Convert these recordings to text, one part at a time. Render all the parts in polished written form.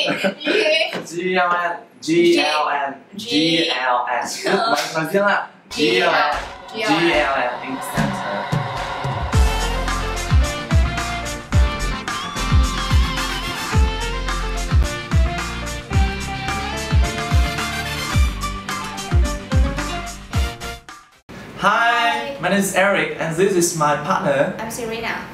GLN，GLN，GLN，完成经了 GLN，GLN in center。Hi, my name is Eric and this is my partner. I'm Serena.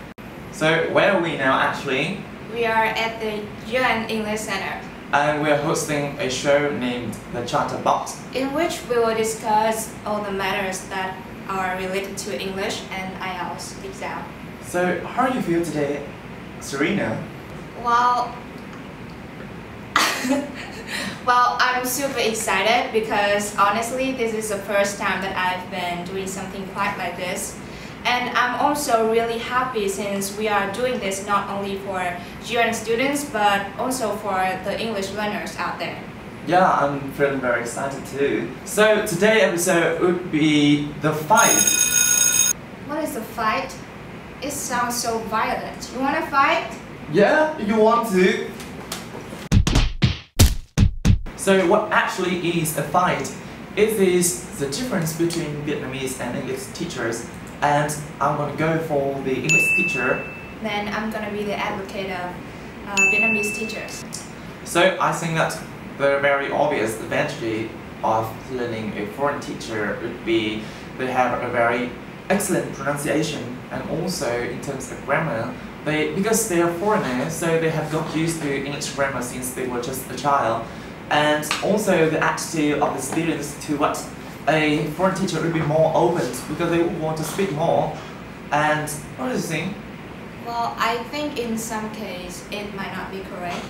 So where are we now actually? We are at the UN English Center. And we are hosting a show named The Chatterbox, in which we will discuss all the matters that are related to English and IELTS exam. So how do you feel today, Serena? Well, I'm super excited because honestly this is the first time that I've been doing something quite like this. And I'm also really happy since we are doing this not only for GN students but also for the English learners out there. Yeah, I'm feeling very excited too. So today's episode would be the fight. What is the fight? It sounds so violent. You want to fight? Yeah, you want to. So what actually is a fight? It is the difference between Vietnamese and English teachers. And I'm going to go for the English teacher. Then I'm going to be the advocate of Vietnamese teachers. So I think that the very obvious advantage of learning a foreign teacher would be they have a very excellent pronunciation, and also in terms of grammar, because they are foreigners, so they have got used to English grammar since they were just a child. And also the attitude of the students to what a foreign teacher would be more open because they would want to speak more. And what do you think? Well, I think in some case it might not be correct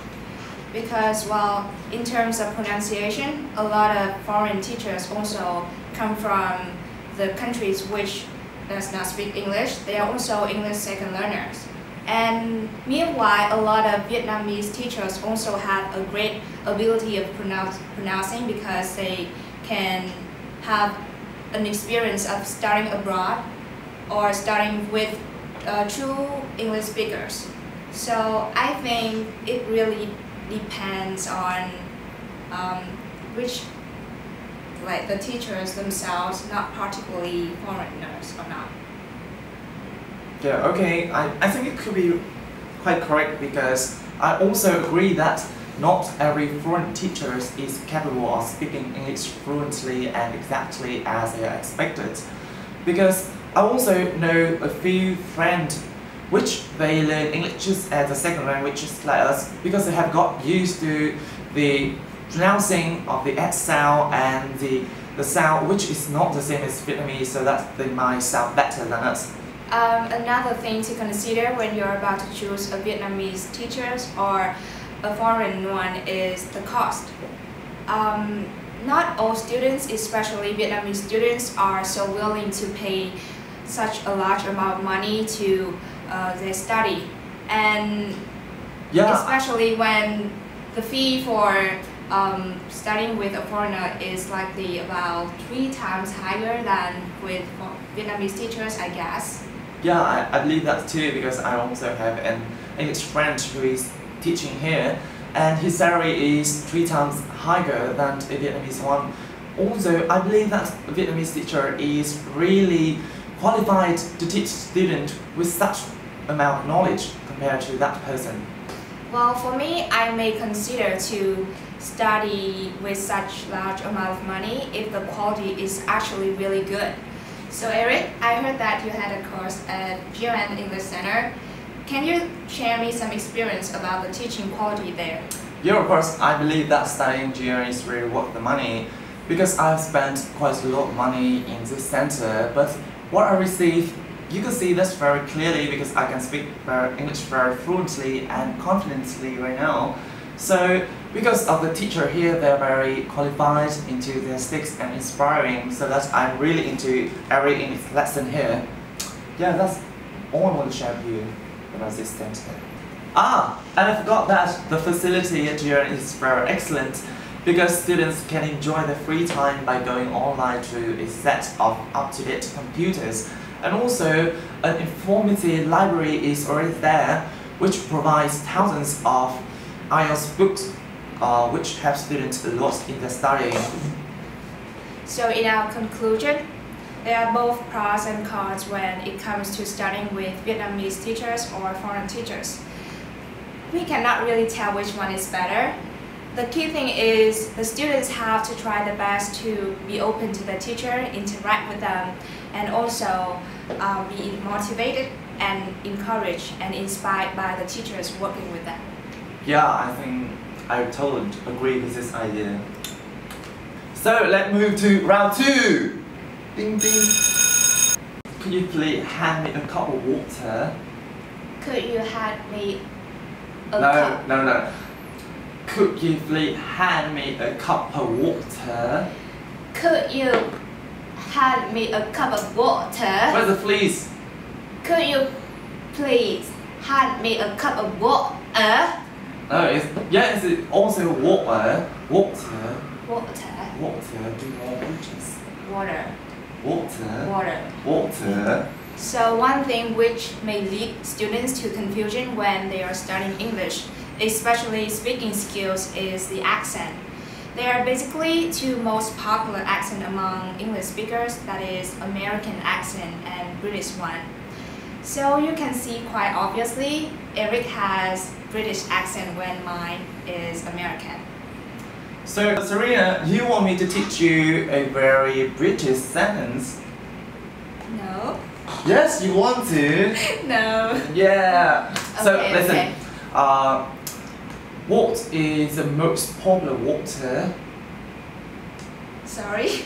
because, well, in terms of pronunciation, a lot of foreign teachers also come from the countries which does not speak English. They are also English second learners. And meanwhile, a lot of Vietnamese teachers also have a great ability of pronouncing because they can have an experience of studying abroad or studying with true English speakers. So I think it really depends on which, like the teachers themselves, not particularly foreigners or not. Yeah, okay, I think it could be quite correct because I also agree that not every foreign teacher is capable of speaking English fluently and exactly as they are expected. Because I also know a few friends which they learn English just as a second language just like us because they have got used to the pronouncing of the S sound and the sound which is not the same as Vietnamese, so that they might sound better than us. Another thing to consider when you're about to choose a Vietnamese teacher or a foreign one is the cost. Not all students, especially Vietnamese students, are so willing to pay such a large amount of money to their study. And yeah, especially when the fee for studying with a foreigner is likely about 3 times higher than with Vietnamese teachers, I guess. Yeah, I believe that too because I also have an English friend who is teaching here and his salary is 3 times higher than a Vietnamese one. Also, I believe that a Vietnamese teacher is really qualified to teach students with such amount of knowledge compared to that person. Well, for me, I may consider to study with such large amount of money if the quality is actually really good. So Eric, I heard that you had a course at GN English Center. Can you share me some experience about the teaching quality there? Yeah, of course. I believe that studying GN is really worth the money because I've spent quite a lot of money in this center. But what I received, you can see this very clearly because I can speak English very fluently and confidently right now. So because of the teacher here, they're very qualified, enthusiastic and inspiring, so that I'm really into every English lesson here. Yeah, that's all I want to share with you about this center. And I forgot that the facility at GN is very excellent because students can enjoy their free time by going online to a set of up-to-date computers. And also, an informative library is already there, which provides thousands of IELTS books which help students a lot in their studying. So in our conclusion, there are both pros and cons when it comes to studying with Vietnamese teachers or foreign teachers. We cannot really tell which one is better. The key thing is the students have to try their best to be open to the teacher, interact with them, and also be motivated and encouraged and inspired by the teachers working with them. Yeah, I think I totally agree with this idea. So let's move to round 2. Ding ding. Could you please hand me a cup of water? Could you hand me a cup? No. Could you please hand me a cup of water? Could you hand me a cup of water? Where's the please? Could you please hand me a cup of water? No, it's also water. Water. Do more bridges. Water. Water. So one thing which may lead students to confusion when they are studying English, especially speaking skills, is the accent. There are basically two most popular accents among English speakers, that is American accent and British one. So you can see quite obviously, Eric has British accent when mine is American. So Serena, you want me to teach you a very British sentence? No. Yes, you want to? No. Yeah. So Okay, listen. okay. What is the most popular water? Sorry?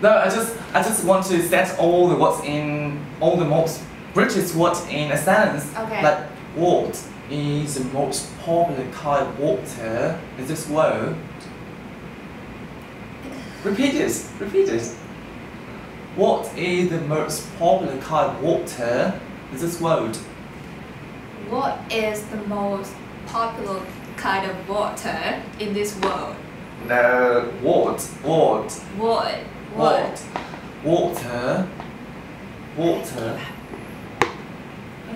No, I just want to set all the words in all the most British words in a sentence. Okay. Like what is the most popular kind of water in this world? Repeat it. What is the most popular kind of water in this world? What is the most popular kind of water in this world? No, what? What? Water.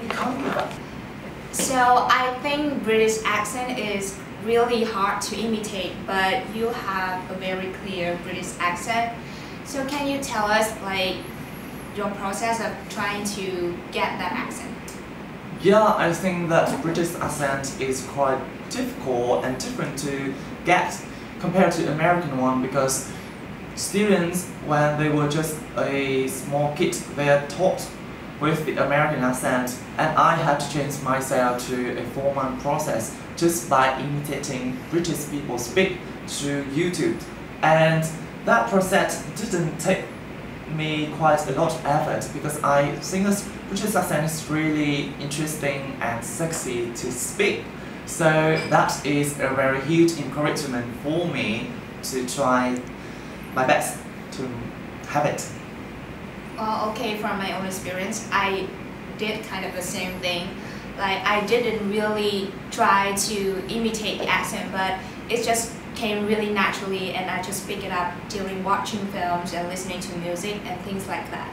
You can't do that. So I think British accent is really hard to imitate, but you have a very clear British accent. So can you tell us like your process of trying to get that accent? Yeah, I think that British accent is quite difficult and different to get compared to American one, because students, when they were just a small kid, they are taught with the American accent, and I had to change myself to a 4-month process just by imitating British people speak through YouTube. And that process didn't take me quite a lot of effort, because I think this British accent is really interesting and sexy to speak. So that is a very huge encouragement for me to try my best to have it. Well, okay, from my own experience, I did kind of the same thing. Like I didn't really try to imitate the accent, but it just came really naturally, and I just picked it up during watching films and listening to music and things like that.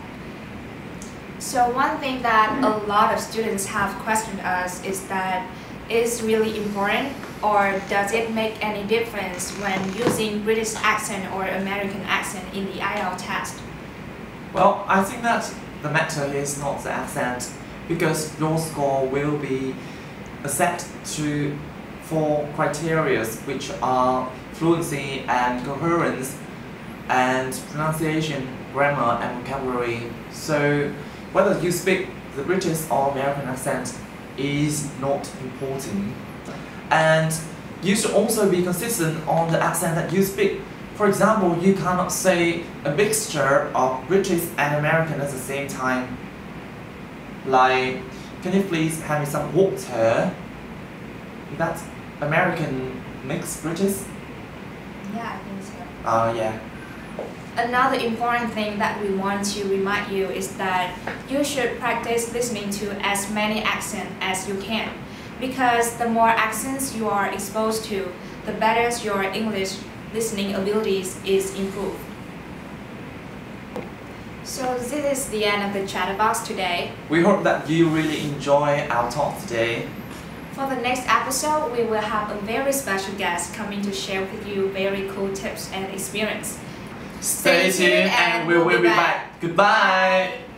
So one thing that a lot of students have questioned us is that, is really important, or does it make any difference when using British accent or American accent in the IELTS test? Well, I think that the matter is not the accent, because your score will be assessed through 4 criteria, which are fluency and coherence and pronunciation, grammar and vocabulary. So whether you speak the British or American accent is not important. And you should also be consistent on the accent that you speak. For example, you cannot say a mixture of British and American at the same time. Like, can you please hand me some water? That's American mixed British? Yeah, I think so. Yeah. Another important thing that we want to remind you is that you should practice listening to as many accents as you can, because the more accents you are exposed to, the better your English listening abilities is improved. So this is the end of the chat box today. We hope that you really enjoy our talk today. For the next episode, we will have a very special guest coming to share with you very cool tips and experience. Stay tuned and we will be back. Goodbye.